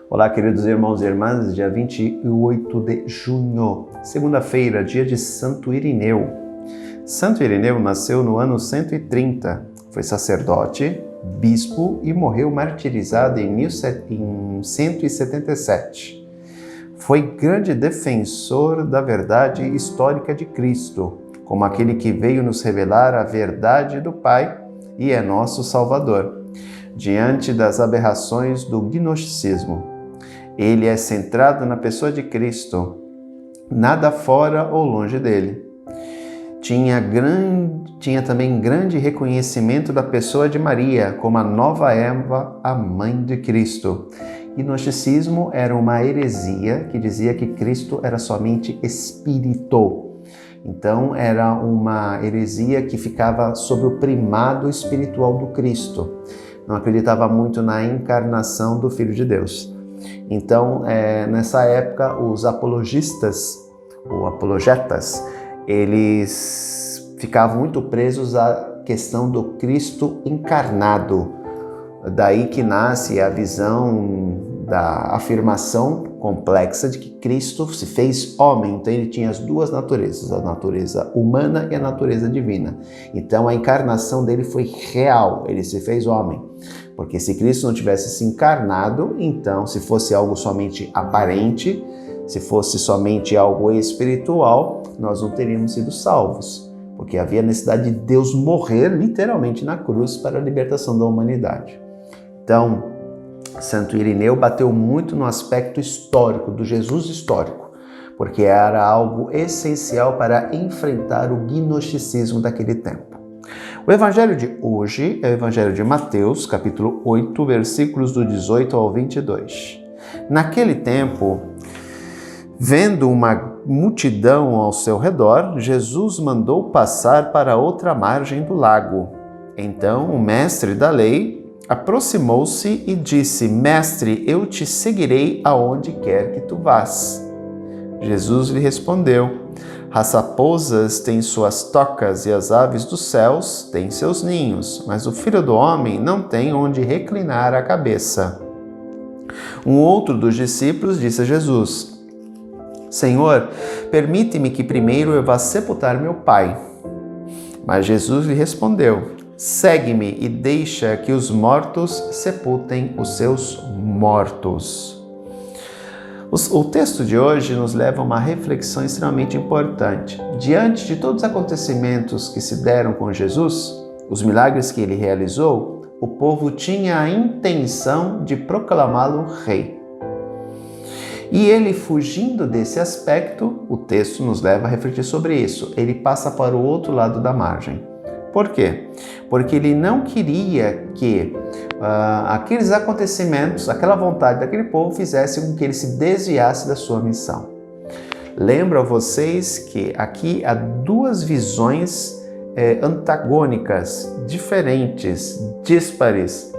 Olá, queridos irmãos e irmãs, dia 28 de junho, segunda-feira, dia de Santo Irineu. Santo Irineu nasceu no ano 130, foi sacerdote, bispo e morreu martirizado em 177. Foi grande defensor da verdade histórica de Cristo, como aquele que veio nos revelar a verdade do Pai e é nosso Salvador, diante das aberrações do gnosticismo. Ele é centrado na pessoa de Cristo, nada fora ou longe dele. Tinha também grande reconhecimento da pessoa de Maria, como a nova Eva, a mãe de Cristo. Gnosticismo era uma heresia que dizia que Cristo era somente espírito. Então, era uma heresia que ficava sob o primado espiritual do Cristo. Não acreditava muito na encarnação do Filho de Deus. Então, nessa época, os apologistas, ou apologetas, eles ficavam muito presos à questão do Cristo encarnado. Daí que nasce a visão da afirmação complexa de que Cristo se fez homem. Então, ele tinha as duas naturezas, a natureza humana e a natureza divina. Então, a encarnação dele foi real, ele se fez homem. Porque se Cristo não tivesse se encarnado, então, se fosse algo somente aparente, se fosse somente algo espiritual, nós não teríamos sido salvos. Porque havia necessidade de Deus morrer literalmente na cruz para a libertação da humanidade. Então, Santo Irineu bateu muito no aspecto histórico, do Jesus histórico, porque era algo essencial para enfrentar o gnosticismo daquele tempo. O evangelho de hoje é o evangelho de Mateus, capítulo 8, versículos do 18 ao 22. Naquele tempo, vendo uma multidão ao seu redor, Jesus mandou passar para outra margem do lago. Então, o mestre da lei aproximou-se e disse: Mestre, eu te seguirei aonde quer que tu vás. Jesus lhe respondeu: As raposas têm suas tocas e as aves dos céus têm seus ninhos, mas o Filho do Homem não tem onde reclinar a cabeça. Um outro dos discípulos disse a Jesus: Senhor, permite-me que primeiro eu vá sepultar meu pai. Mas Jesus lhe respondeu: Segue-me e deixa que os mortos sepultem os seus mortos. O texto de hoje nos leva a uma reflexão extremamente importante. Diante de todos os acontecimentos que se deram com Jesus, os milagres que ele realizou, o povo tinha a intenção de proclamá-lo rei. E ele, fugindo desse aspecto, o texto nos leva a refletir sobre isso. Ele passa para o outro lado da margem. Por quê? Porque ele não queria que aqueles acontecimentos, aquela vontade daquele povo fizesse com que ele se desviasse da sua missão. Lembro a vocês que aqui há duas visões antagônicas, diferentes, díspares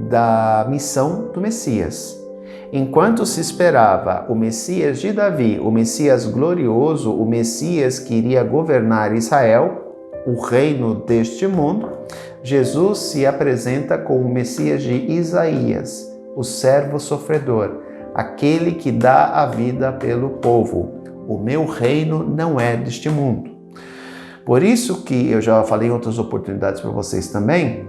da missão do Messias. Enquanto se esperava o Messias de Davi, o Messias glorioso, o Messias que iria governar Israel, o reino deste mundo, Jesus se apresenta como o Messias de Isaías, o servo sofredor, aquele que dá a vida pelo povo. O meu reino não é deste mundo. Por isso que eu já falei em outras oportunidades para vocês também,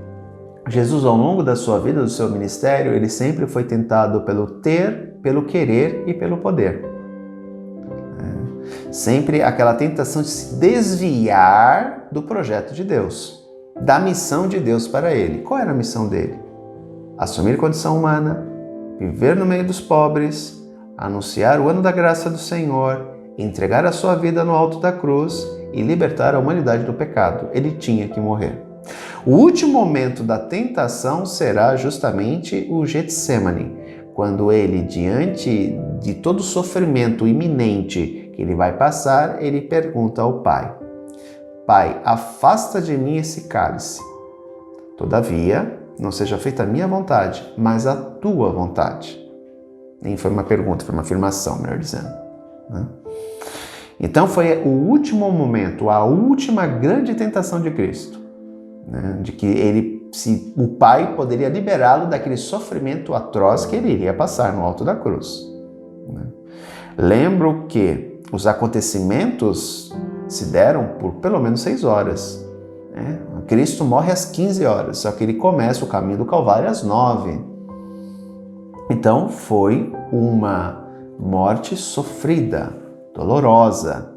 Jesus, ao longo da sua vida, do seu ministério, ele sempre foi tentado pelo ter, pelo querer e pelo poder. Sempre aquela tentação de se desviar do projeto de Deus, da missão de Deus para ele. Qual era a missão dele? Assumir condição humana, viver no meio dos pobres, anunciar o ano da graça do Senhor, entregar a sua vida no alto da cruz e libertar a humanidade do pecado. Ele tinha que morrer. O último momento da tentação será justamente o Getsemane, quando ele, diante de todo o sofrimento iminente que ele vai passar, ele pergunta ao Pai: Pai, afasta de mim esse cálice. Todavia, não seja feita a minha vontade, mas a tua vontade. Nem foi uma pergunta, foi uma afirmação, melhor dizendo. Então foi o último momento, a última grande tentação de Cristo, de que ele se o Pai poderia liberá-lo daquele sofrimento atroz que ele iria passar no alto da cruz. Lembro que os acontecimentos se deram por pelo menos 6 horas. Cristo morre às 15 horas, só que ele começa o caminho do Calvário às 9. Então foi uma morte sofrida, dolorosa.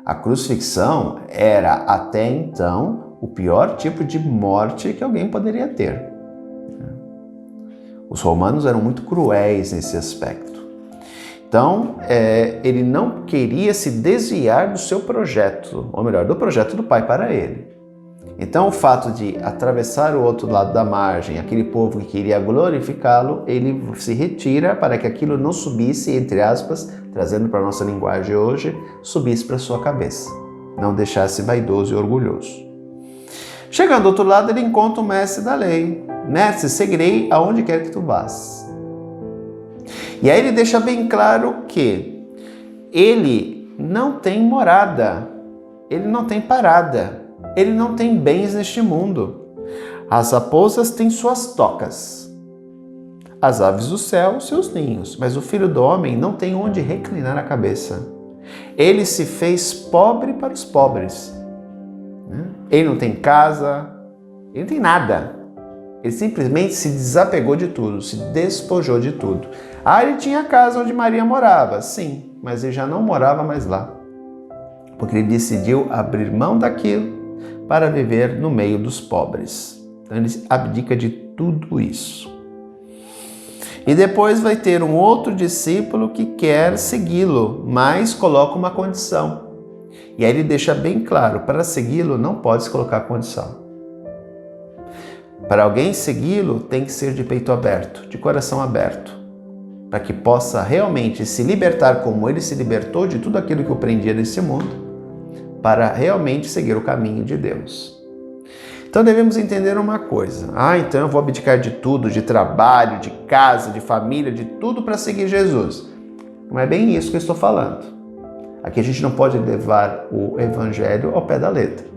A crucifixão era até então o pior tipo de morte que alguém poderia ter. Os romanos eram muito cruéis nesse aspecto. Então, ele não queria se desviar do seu projeto, ou melhor, do projeto do Pai para ele. Então, o fato de atravessar o outro lado da margem, aquele povo que queria glorificá-lo, ele se retira para que aquilo não subisse, entre aspas, trazendo para a nossa linguagem hoje, subisse para a sua cabeça, não deixasse vaidoso e orgulhoso. Chegando do outro lado, ele encontra o mestre da lei. Mestre, seguirei aonde quer que tu vás. E aí ele deixa bem claro que ele não tem morada, ele não tem parada, ele não tem bens neste mundo. As raposas têm suas tocas, as aves do céu seus ninhos, mas o Filho do Homem não tem onde reclinar a cabeça. Ele se fez pobre para os pobres. Ele não tem casa, ele não tem nada. Ele simplesmente se desapegou de tudo, se despojou de tudo. Ele tinha a casa onde Maria morava, sim, mas ele já não morava mais lá, porque ele decidiu abrir mão daquilo para viver no meio dos pobres. Então ele abdica de tudo isso. E depois vai ter um outro discípulo que quer segui-lo, mas coloca uma condição. E aí ele deixa bem claro, para segui-lo não pode se colocar condição. Para alguém segui-lo tem que ser de peito aberto, de coração aberto, para que possa realmente se libertar como ele se libertou de tudo aquilo que o prendia nesse mundo, para realmente seguir o caminho de Deus. Então devemos entender uma coisa. Então eu vou abdicar de tudo, de trabalho, de casa, de família, de tudo para seguir Jesus. Não é bem isso que eu estou falando. Aqui a gente não pode levar o evangelho ao pé da letra.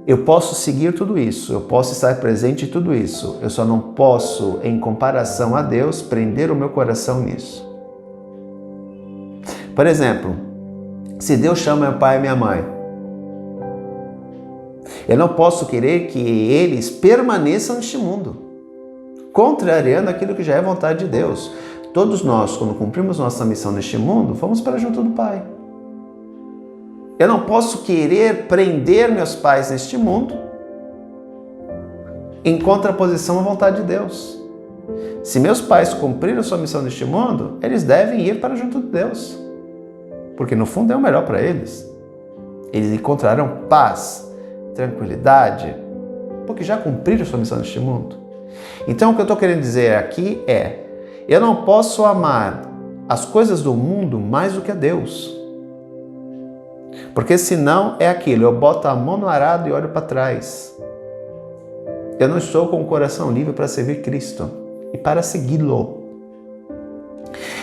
Eu posso seguir tudo isso, eu posso estar presente em tudo isso, eu só não posso, em comparação a Deus, prender o meu coração nisso. Por exemplo, se Deus chama meu pai e minha mãe, eu não posso querer que eles permaneçam neste mundo, contrariando aquilo que já é vontade de Deus. Todos nós, quando cumprimos nossa missão neste mundo, fomos para junto do Pai. Eu não posso querer prender meus pais neste mundo em contraposição à vontade de Deus. Se meus pais cumpriram sua missão neste mundo, eles devem ir para junto de Deus, porque no fundo é o melhor para eles. Eles encontrarão paz, tranquilidade, porque já cumpriram sua missão neste mundo. Então o que eu estou querendo dizer aqui é, eu não posso amar as coisas do mundo mais do que a Deus. Porque senão é aquilo, eu boto a mão no arado e olho para trás. Eu não estou com o coração livre para servir Cristo e para segui-lo.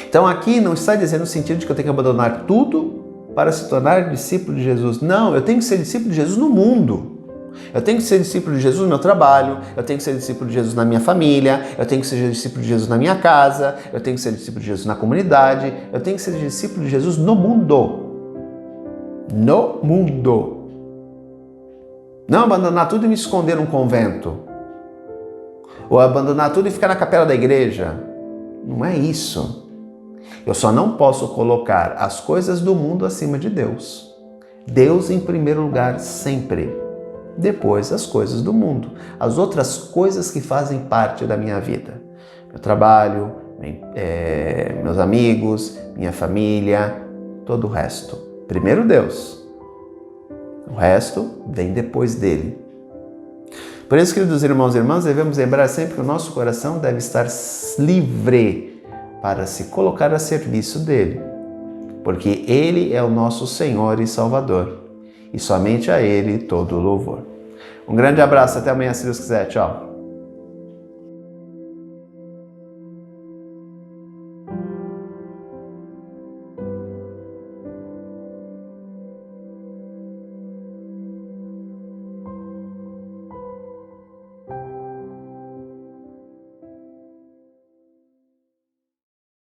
Então aqui não está dizendo no sentido de que eu tenho que abandonar tudo para se tornar discípulo de Jesus. Não, eu tenho que ser discípulo de Jesus no mundo. Eu tenho que ser discípulo de Jesus no meu trabalho, eu tenho que ser discípulo de Jesus na minha família, eu tenho que ser discípulo de Jesus na minha casa, eu tenho que ser discípulo de Jesus na comunidade, eu tenho que ser discípulo de Jesus no mundo. No mundo. Não abandonar tudo e me esconder num convento. Ou abandonar tudo e ficar na capela da igreja. Não é isso. Eu só não posso colocar as coisas do mundo acima de Deus. Deus em primeiro lugar sempre. Depois as coisas do mundo. As outras coisas que fazem parte da minha vida. Meu trabalho, meus amigos, minha família, todo o resto. Primeiro Deus, o resto vem depois dele. Por isso, queridos irmãos e irmãs, devemos lembrar sempre que o nosso coração deve estar livre para se colocar a serviço dele, porque ele é o nosso Senhor e Salvador, e somente a ele todo o louvor. Um grande abraço, até amanhã, se Deus quiser. Tchau.